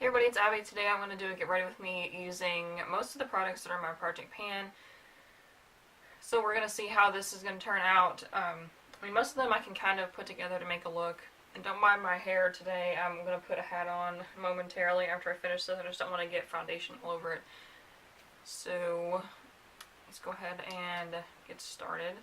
Hey everybody, it's Abby. Today I'm going to do a get ready with me using most of the products that are in my project pan. So we're going to see how this is going to turn out. Most of them I can kind of put together to make a look. And don't mind my hair today. I'm going to put a hat on momentarily after I finish this. I just don't want to get foundation all over it. So let's go ahead and get started.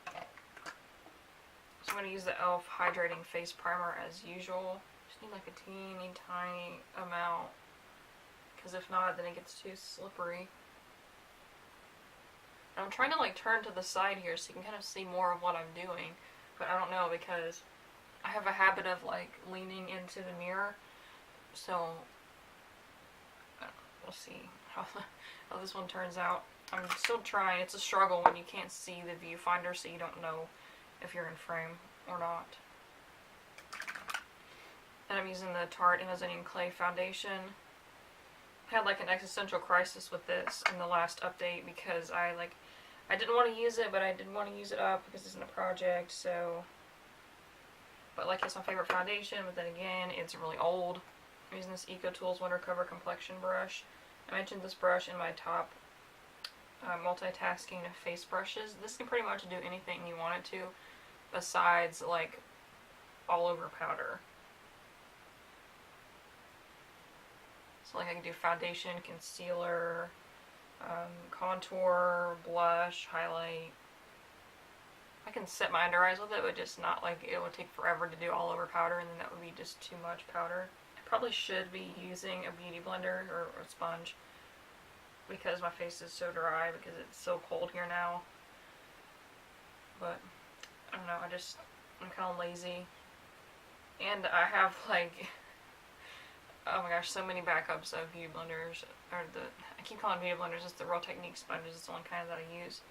So I'm going to use the e.l.f. Hydrating Face Primer as usual. Just need like a teeny tiny amount, because if not then it gets too slippery. And I'm trying to like turn to the side here so you can kind of see more of what I'm doing, but I don't know because I have a habit of like leaning into the mirror, so we'll see how this one turns out. I'm still trying. It's a struggle when you can't see the viewfinder, so you don't know if you're in frame or not. And I'm using the Tarte Amazonian Clay Foundation. I had like an existential crisis with this in the last update because I didn't want to use it, but I didn't want to use it up because it's in a project, so. But like, it's my favorite foundation, but then again, it's really old. I'm using this EcoTools Winter Cover Complexion Brush. I mentioned this brush in my top multitasking face brushes. This can pretty much do anything you want it to, besides like all over powder. So like I can do foundation, concealer, contour, blush, highlight. I can set my under eyes with it, but just not like it would take forever to do all over powder, and then that would be just too much powder. I probably should be using a beauty blender or a sponge because my face is so dry because it's so cold here now. But I don't know, I'm kind of lazy. And I have like, oh my gosh, so many backups of beauty blenders, I keep calling beauty blenders, it's the Real Technique sponges, it's the one kind that I use.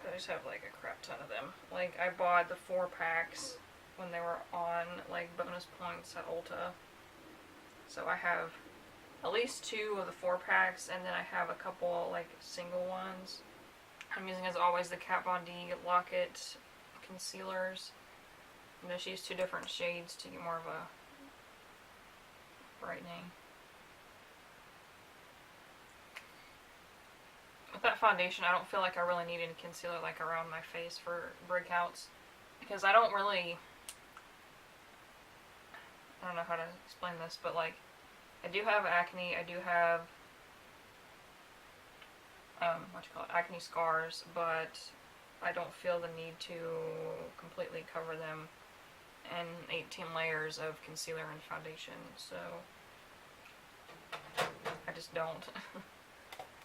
I just have like a crap ton of them. Like, I bought the 4 packs when they were on like bonus points at Ulta. So I have at least 2 of the 4 packs, and then I have a couple like single ones. I'm using, as always, the Kat Von D Lock-It concealers. I'm just use 2 different shades to get more of a brightening. With that foundation, I don't feel like I really need any concealer like around my face for breakouts, because I don't know how to explain this, but like, I do have acne, I do have acne scars, but I don't feel the need to completely cover them in 18 layers of concealer and foundation, so I just don't.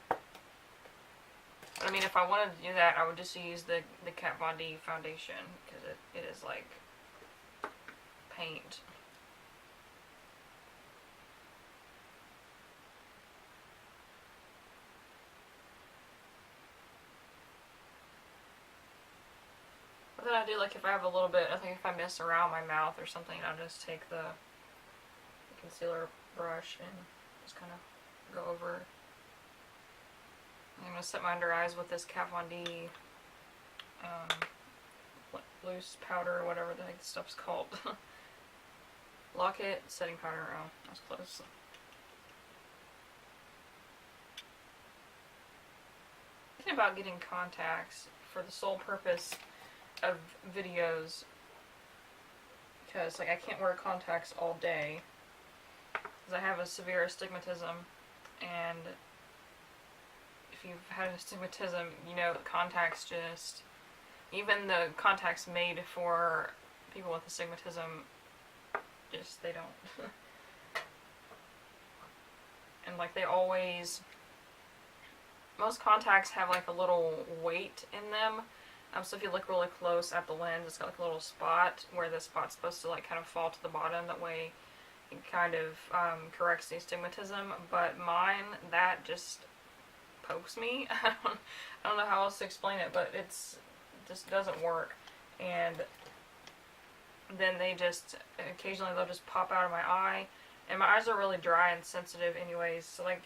But I mean, if I wanted to do that, I would just use the Kat Von D foundation, because it is like paint. But then I do, like, if I have a little bit, I think if I mess around my mouth or something, I'll just take the concealer brush and just kind of go over. I'm going to set my under eyes with this Kat Von D loose powder, or whatever the heck this stuff's called. Lock-It setting powder. Oh, that's close. Thinking about getting contacts for the sole purpose of videos, because like I can't wear contacts all day because I have a severe astigmatism, and if you've had astigmatism, you know contacts just, even the contacts made for people with astigmatism, just, they don't. And like, they always, most contacts have like a little weight in them. So if you look really close at the lens, it's got like a little spot where the spot's supposed to like kind of fall to the bottom. That way it kind of corrects the astigmatism. But mine, that just pokes me. I don't know how else to explain it, but it's just doesn't work. And then they just, occasionally they'll just pop out of my eye. And my eyes are really dry and sensitive anyways, so like,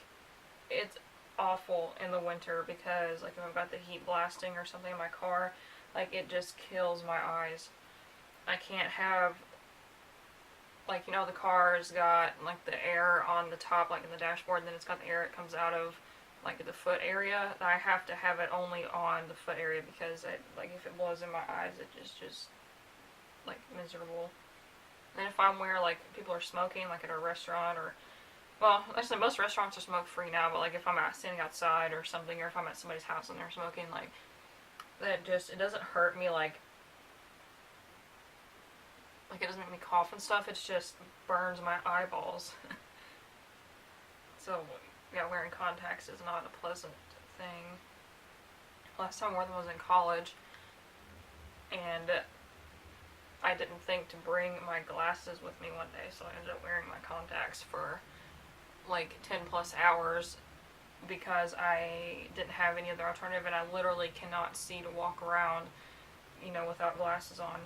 it's awful in the winter, because like if I've got the heat blasting or something in my car, like it just kills my eyes. I can't have like, you know, the car's got like the air on the top, like in the dashboard, and then it's got the air that comes out of like the foot area. I have to have it only on the foot area because like if it blows in my eyes, it just like miserable. And if I'm where like people are smoking, like at a restaurant, or, well, actually most restaurants are smoke free now, but like if I'm standing outside or something, or if I'm at somebody's house and they're smoking, like that it doesn't hurt me like it doesn't make me cough and stuff. It just burns my eyeballs. So yeah, wearing contacts is not a pleasant thing. Last time I wore them was in college, and I didn't think to bring my glasses with me one day, so I ended up wearing my contacts for like 10 plus hours because I didn't have any other alternative, and I literally cannot see to walk around, you know, without glasses on.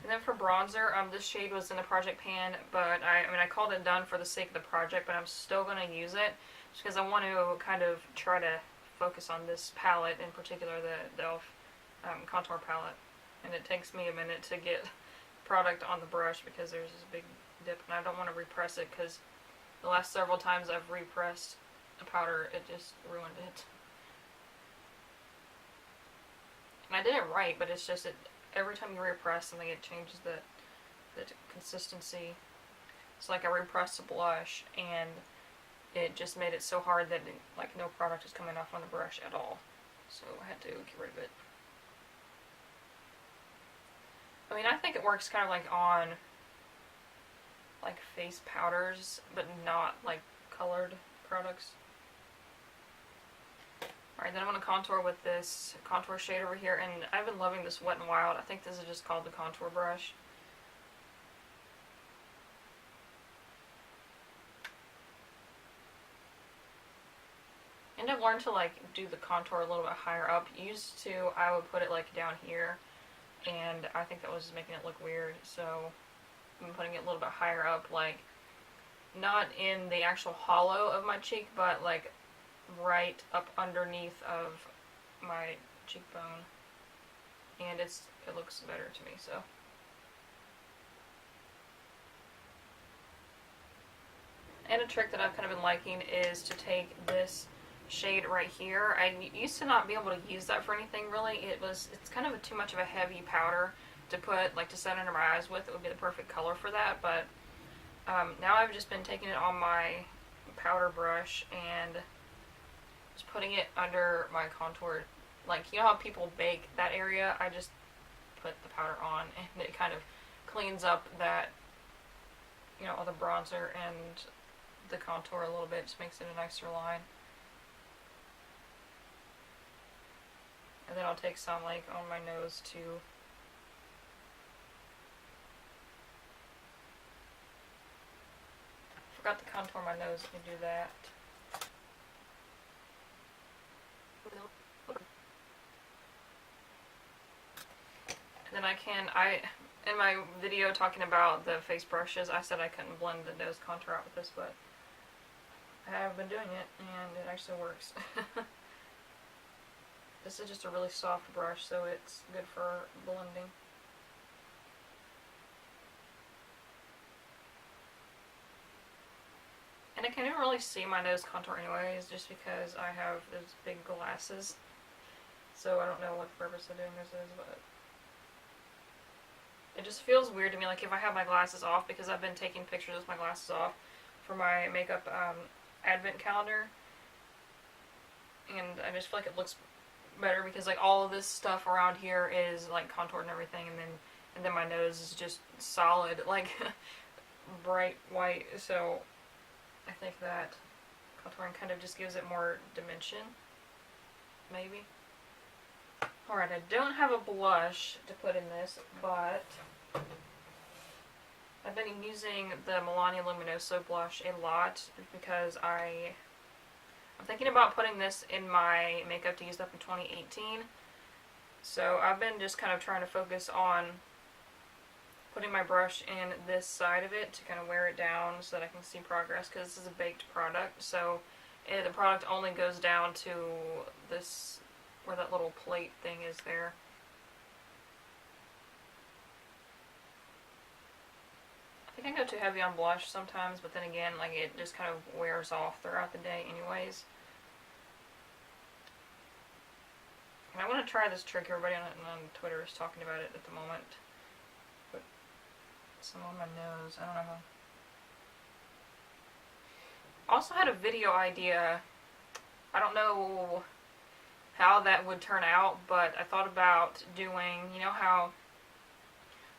And then for bronzer, this shade was in the project pan, but I mean I called it done for the sake of the project, but I'm still going to use it just because I want to kind of try to focus on this palette in particular, the e.l.f. Contour palette. And it takes me a minute to get product on the brush because there's this big dip, and I don't want to repress it because the last several times I've repressed the powder, it just ruined it. And I did it right, but it's just every time you repress something, it changes the consistency. It's like I repressed the blush, and it just made it so hard that like no product is coming off on the brush at all. So I had to get rid of it. I mean, I think it works kind of like on like face powders, but not like colored products. Alright, then I'm going to contour with this contour shade over here, and I've been loving this Wet n Wild. I think this is just called the contour brush. And I've learned to like do the contour a little bit higher up. Used to, I would put it like down here, and I think that was making it look weird, so I'm putting it a little bit higher up, like not in the actual hollow of my cheek, but like right up underneath of my cheekbone, and it looks better to me. So and a trick that I've kind of been liking is to take this shade right here. I used to not be able to use that for anything really. It's kind of too much of a heavy powder to put like to set under my eyes with. It would be the perfect color for that, but now I've just been taking it on my powder brush and just putting it under my contour. Like, you know how people bake that area? I just put the powder on, and it kind of cleans up that, you know, all the bronzer and the contour a little bit. Just makes it a nicer line. And then I'll take some like on my nose too. Forgot to contour my nose to do that. And then in my video talking about the face brushes, I said I couldn't blend the nose contour out with this, but I have been doing it, and it actually works. This is just a really soft brush, so it's good for blending. And I can't even really see my nose contour anyways, just because I have those big glasses. So I don't know what the purpose of doing this is, but it just feels weird to me, like if I have my glasses off, because I've been taking pictures with my glasses off for my makeup advent calendar, and I just feel like it looks better because like all of this stuff around here is like contoured and everything, and then my nose is just solid, like bright white. So I think that contouring kind of just gives it more dimension, maybe. Alright, I don't have a blush to put in this, but I've been using the Milani Luminoso blush a lot because I'm thinking about putting this in my makeup to use up in 2018. So I've been just kind of trying to focus on putting my brush in this side of it to kind of wear it down so that I can see progress, because this is a baked product, so the product only goes down to this, where that little plate thing is there. I think I go too heavy on blush sometimes, but then again, like, it just kind of wears off throughout the day anyways. And I want to try this trick. Everybody on Twitter is talking about it at the moment. Put some on my nose. I don't know how. Also had a video idea. I don't know how that would turn out, but I thought about doing, you know how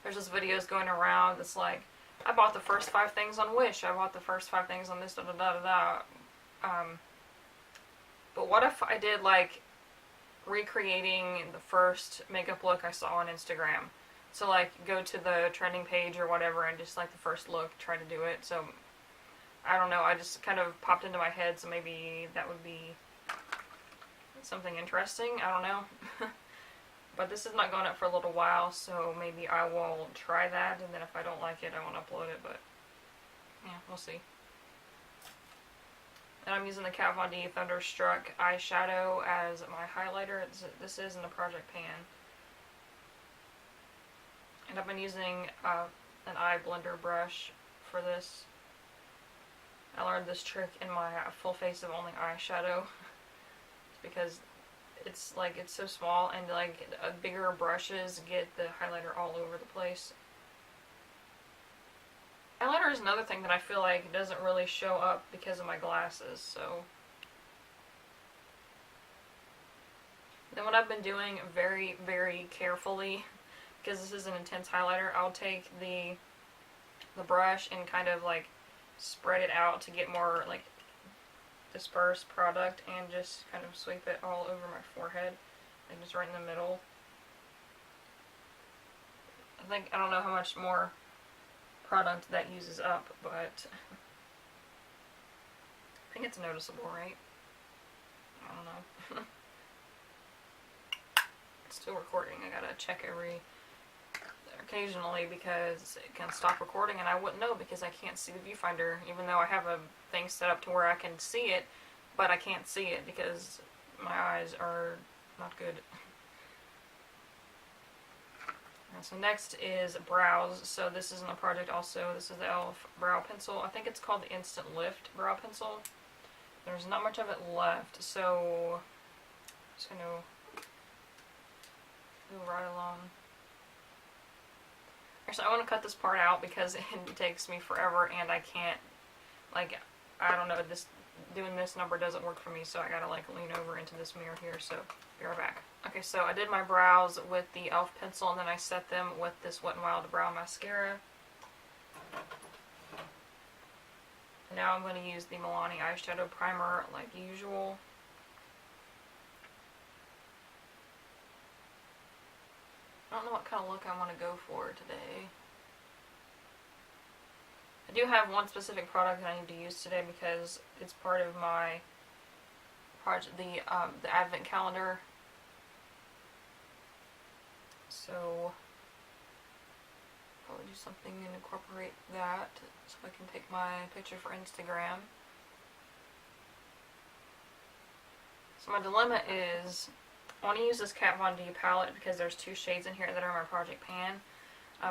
there's just videos going around that's like, I bought the first 5 things on Wish, I bought the first 5 things on this, da da da da da. But what if I did like recreating the first makeup look I saw on Instagram? So like go to the trending page or whatever and just like the first look, try to do it. So I don't know, I just kind of popped into my head, so maybe that would be something interesting. I don't know. But this is not going up for a little while, so maybe I will try that, and then if I don't like it, I won't upload it, but yeah, we'll see. And I'm using the Kat Von D Thunderstruck eyeshadow as my highlighter. This is in the Project Pan. And I've been using an eye blender brush for this. I learned this trick in my full face of only eyeshadow. Because it's like, it's so small, and like bigger brushes get the highlighter all over the place. Highlighter is another thing that I feel like doesn't really show up because of my glasses, so. Then what I've been doing very, very carefully, because this is an intense highlighter, I'll take the brush and kind of like spread it out to get more like dispersed product, and just kind of sweep it all over my forehead, and just right in the middle. I don't know how much more product that uses up, but I think it's noticeable, right? I don't know. It's still recording. I gotta check occasionally because it can stop recording, and I wouldn't know because I can't see the viewfinder, even though I have a thing set up to where I can see it, but I can't see it because my eyes are not good. And so next is brows. So this is in the project also. This is the e.l.f. brow pencil. I think it's called the Instant Lift brow pencil. There's not much of it left, so I'm just gonna go right along. Actually, I want to cut this part out because it takes me forever, and I can't, like, I don't know, doing this number doesn't work for me, so I gotta like lean over into this mirror here, so be right back. Okay, so I did my brows with the e.l.f. pencil, and then I set them with this Wet n Wild brow mascara. Now I'm going to use the Milani eyeshadow primer like usual. I don't know what kind of look I want to go for today. I do have one specific product that I need to use today because it's part of my project, the Advent calendar. So probably do something and incorporate that so I can take my picture for Instagram. So my dilemma is, I want to use this Kat Von D palette because there's 2 shades in here that are in my project pan.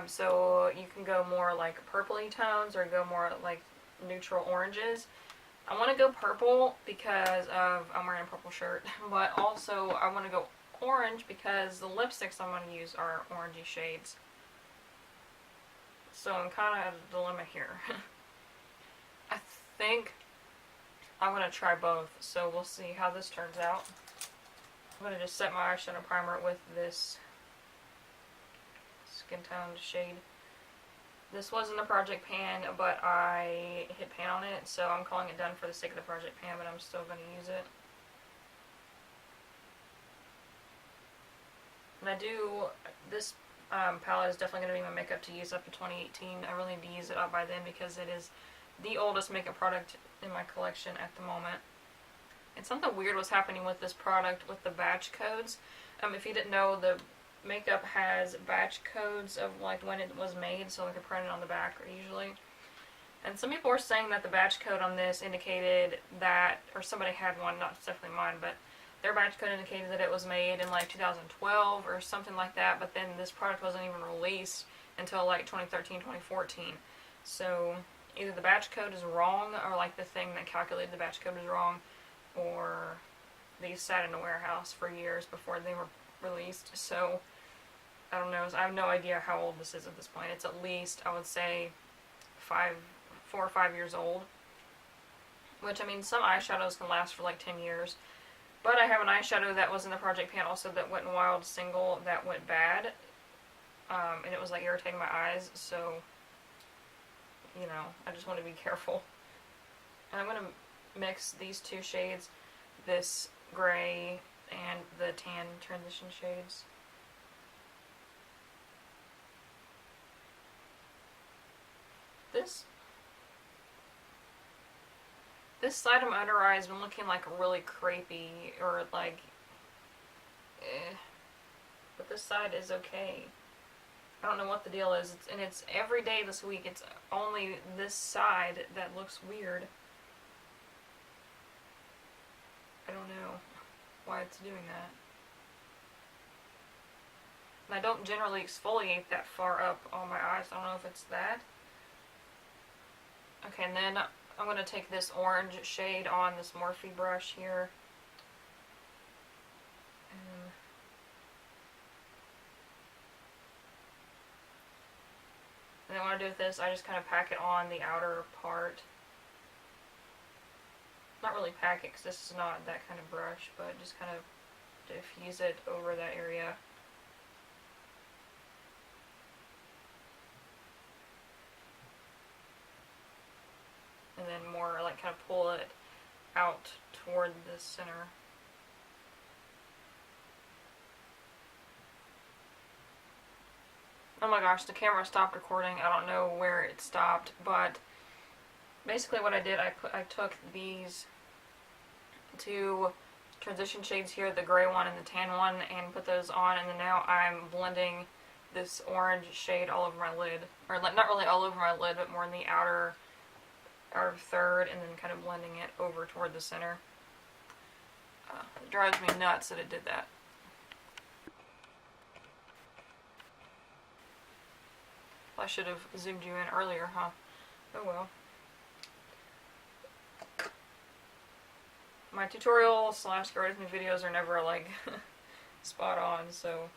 So you can go more like purpley tones or go more like neutral oranges. I want to go purple because I'm wearing a purple shirt, but also I want to go orange because the lipsticks I'm going to use are orangey shades. So I'm kind of at a dilemma here. I think I'm going to try both, so we'll see how this turns out. I'm going to just set my eyeshadow primer with this skin toned shade. This was in the project pan, but I hit pan on it, so I'm calling it done for the sake of the project pan, but I'm still going to use it. And this palette is definitely going to be my makeup to use up to 2018. I really need to use it up by then because it is the oldest makeup product in my collection at the moment. And something weird was happening with this product with the batch codes. If you didn't know, the makeup has batch codes of like when it was made, so like they're printed on the back usually. And some people were saying that the batch code on this indicated that, or somebody had one, not definitely mine, but their batch code indicated that it was made in like 2012 or something like that, but then this product wasn't even released until like 2013, 2014. So either the batch code is wrong, or like the thing that calculated the batch code is wrong, or these sat in a warehouse for years before they were released. So I don't know. I have no idea how old this is at this point. It's at least, I would say, 4 or 5 years old. Which, I mean, some eyeshadows can last for like 10 years. But I have an eyeshadow that was in the project pan also that went in Wild Single that went bad. And it was like irritating my eyes. So, you know, I just want to be careful. And I'm going to mix these two shades, this gray and the tan transition shades. This side of my under eye has been looking like really crepey, or like, but this side is okay. I don't know what the deal is, and it's every day this week. It's only this side that looks weird. I don't know why it's doing that. And I don't generally exfoliate that far up on my eyes. I don't know if it's that. Okay, and then I'm going to take this orange shade on this Morphe brush here. And then what I do with this, I just kind of pack it on the outer part. Not really pack it because this is not that kind of brush, but just kind of diffuse it over that area. And then more like kind of pull it out toward the center. Oh my gosh, the camera stopped recording. I don't know where it stopped, but basically what I did, I took these two transition shades here, the gray one and the tan one, and put those on, and then now I'm blending this orange shade all over my lid. Or not really all over my lid, but more in the outer third, and then kind of blending it over toward the center. It drives me nuts that it did that. I should have zoomed you in earlier, huh? Oh well. My tutorial / algorithm videos are never like spot on, so.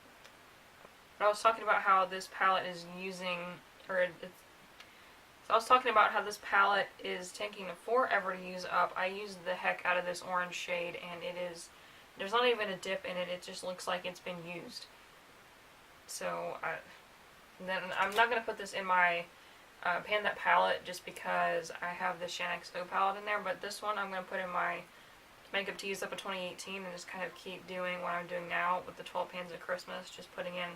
But I was talking about how this palette is using, so I was talking about how this palette is taking forever to use up. I used the heck out of this orange shade, and there's not even a dip in it. It just looks like it's been used. So then I'm not going to put this in my Pan That palette just because I have the Shanix O palette in there, but this one I'm going to put in my Makeup to Use Up of 2018 and just kind of keep doing what I'm doing now with the 12 Pans of Christmas, just putting in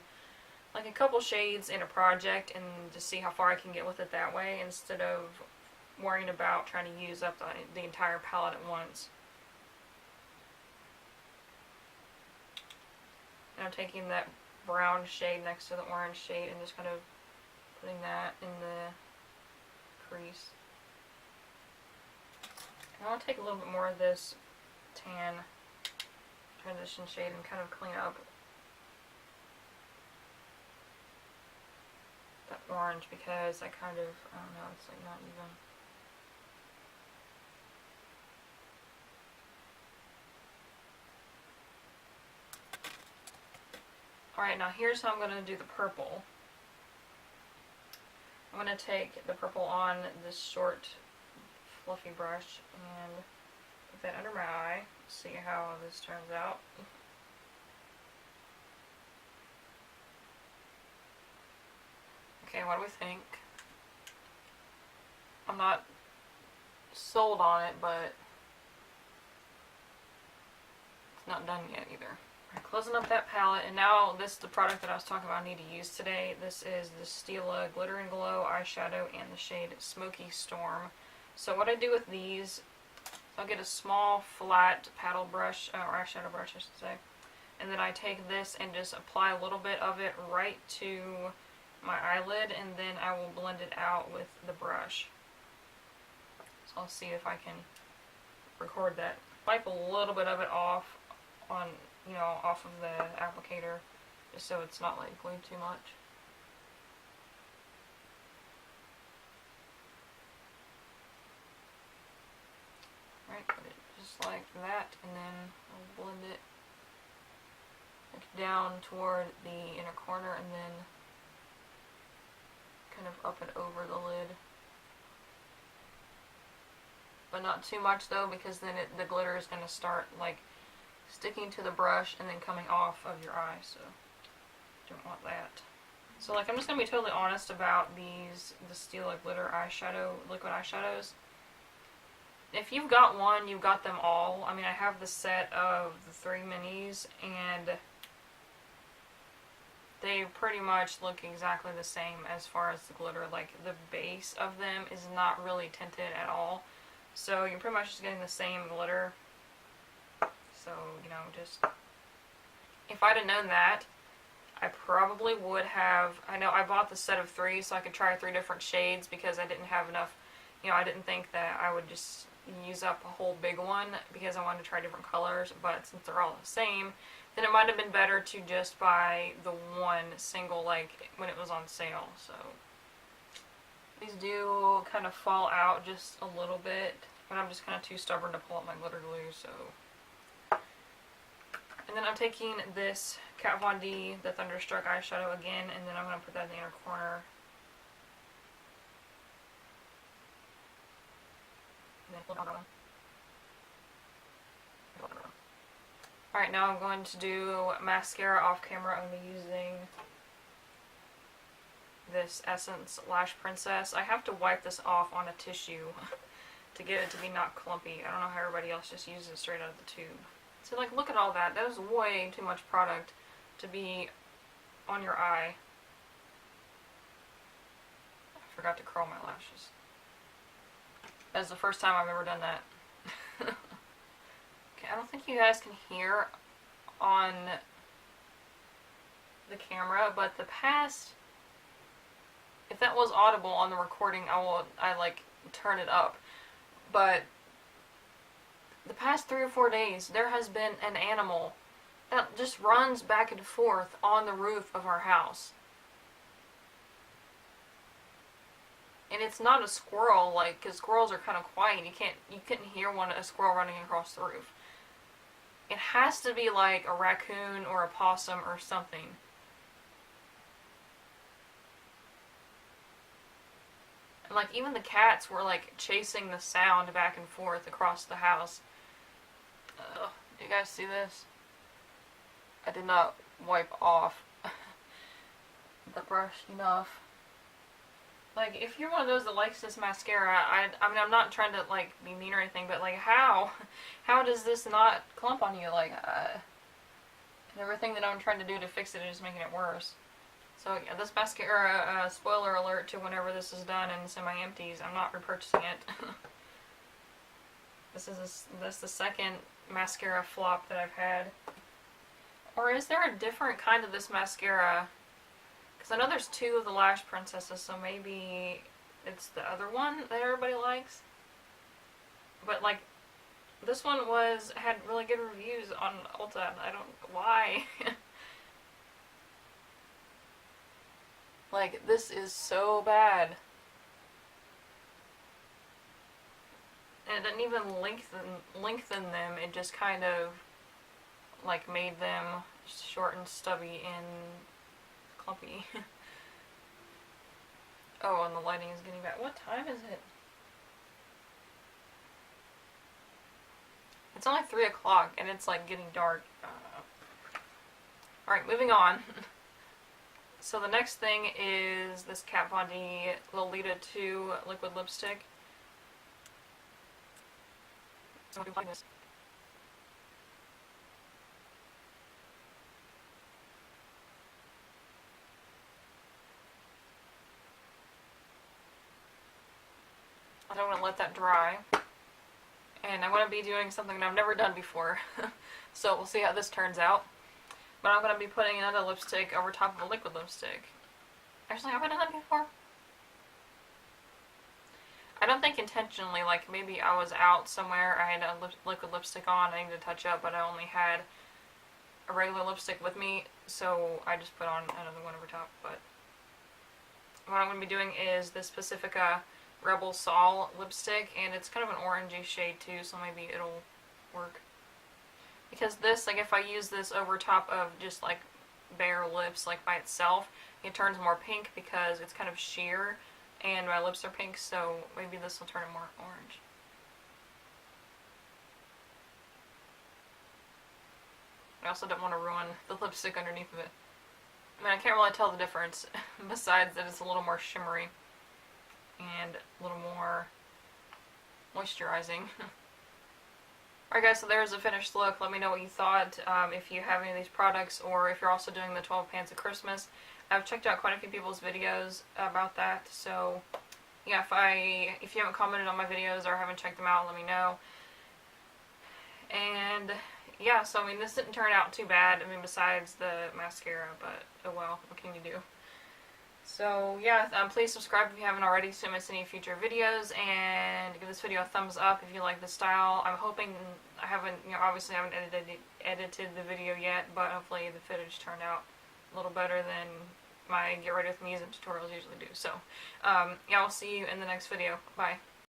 like a couple shades in a project and just see how far I can get with it that way instead of worrying about trying to use up the entire palette at once. And I'm taking that brown shade next to the orange shade and just kind of putting that in the crease. And I want to take a little bit more of this tan transition shade and kind of clean up that orange because I kind of, I don't know, it's like not even. Alright, now here's how I'm going to do the purple. I'm going to take the purple on this short fluffy brush and put that under my eye, see how this turns out. Okay, what do we think? I'm not sold on it, but it's not done yet either. Right, closing up that palette, and now this is the product that I was talking about I need to use today. This is the Stila Glitter and Glow eyeshadow in the shade Smoky Storm. So what I do with these, I'll get a small flat paddle brush, or eyeshadow brush I should say, and then I take this and just apply a little bit of it right to my eyelid, and then I will blend it out with the brush. So I'll see if I can record that. Wipe a little bit of it off on, you know, off of the applicator, just so it's not like glued too much. just like that, and then I'll blend it down toward the inner corner, and then kind of up and over the lid. But not too much though, because then the glitter is going to start like sticking to the brush and then coming off of your eye, so don't want that. So like, I'm just going to be totally honest about the Stila glitter eyeshadow, liquid eyeshadows. If you've got one, you've got them all. I mean, I have the set of the 3 minis, and they pretty much look exactly the same as far as the glitter. Like, the base of them is not really tinted at all. So you're pretty much just getting the same glitter. So, you know, just, if I'd have known that, I probably would have, I know I bought the set of 3 so I could try 3 different shades, because I didn't have enough, you know, I didn't think that I would just use up a whole big one, because I wanted to try different colors. But since they're all the same, then it might have been better to just buy the one single, like, when it was on sale. So these do kind of fall out just a little bit, but I'm just kind of too stubborn to pull out my glitter glue, so. And then I'm taking this Kat Von D, the Thunderstruck eyeshadow again, and then I'm going to put that in the inner corner. Alright, now I'm going to do mascara off camera. I'm going to be using this Essence Lash Princess. I have to wipe this off on a tissue to get it to be not clumpy. I don't know how everybody else just uses it straight out of the tube. So like, look at all that. That is way too much product to be on your eye. I forgot to curl my lashes. That's the first time I've ever done that. Okay, I don't think you guys can hear on the camera, but the past, if that was audible on the recording, I like turn it up. But the past 3 or 4 days, there has been an animal that just runs back and forth on the roof of our house. And it's not a squirrel, like, because squirrels are kind of quiet. You couldn't hear a squirrel running across the roof. It has to be like a raccoon or a possum or something. And like, even the cats were like chasing the sound back and forth across the house. Do you guys see this? I did not wipe off the brush enough. Like, if you're one of those that likes this mascara, I mean, I'm not trying to, like, be mean or anything, but, like, how does this not clump on you? Like, and everything that I'm trying to do to fix it is just making it worse. So, yeah, this mascara, spoiler alert to whenever this is done and semi-empties, I'm not repurchasing it. This is the second mascara flop that I've had. Or is there a different kind of this mascara? Because I know there's 2 of the Lash Princesses, so maybe it's the other one that everybody likes. But, like, this one had really good reviews on Ulta. I don't know why. Like, this is so bad. And it didn't even lengthen them. It just kind of, like, made them short and stubby and clumpy. Oh, and the lighting is getting bad. What time is it? It's only 3 o'clock and it's like getting dark. Alright, moving on. So the next thing is this Kat Von D Lolita 2 liquid lipstick. So I'm this. I don't want to let that dry. And I'm going to be doing something that I've never done before. So we'll see how this turns out. But I'm going to be putting another lipstick over top of a liquid lipstick. Actually, have I done that before? I don't think intentionally. Like, maybe I was out somewhere, I had a liquid lipstick on, I needed to touch up, but I only had a regular lipstick with me, so I just put on another one over top. But what I'm going to be doing is this Pacifica Rebel Sol lipstick, and it's kind of an orangey shade too, so maybe it'll work. Because this, like if I use this over top of just like bare lips, like by itself, it turns more pink because it's kind of sheer and my lips are pink, so maybe this will turn it more orange. I also don't want to ruin the lipstick underneath of it. I mean, I can't really tell the difference, besides that it's a little more shimmery and a little more moisturizing. Alright guys, so there's a finished look. Let me know what you thought, if you have any of these products, or if you're also doing the 12 pans of Christmas. I've checked out quite a few people's videos about that, so yeah, if you haven't commented on my videos or haven't checked them out, let me know. And yeah, so I mean, this didn't turn out too bad, I mean, besides the mascara, but oh well, what can you do? So yeah, please subscribe if you haven't already so you don't miss any future videos, and give this video a thumbs up if you like the style. I'm hoping, I haven't, obviously I haven't edited the video yet, but hopefully the footage turned out a little better than my Get Ready With Me tutorials usually do. So, yeah, I'll see you in the next video. Bye.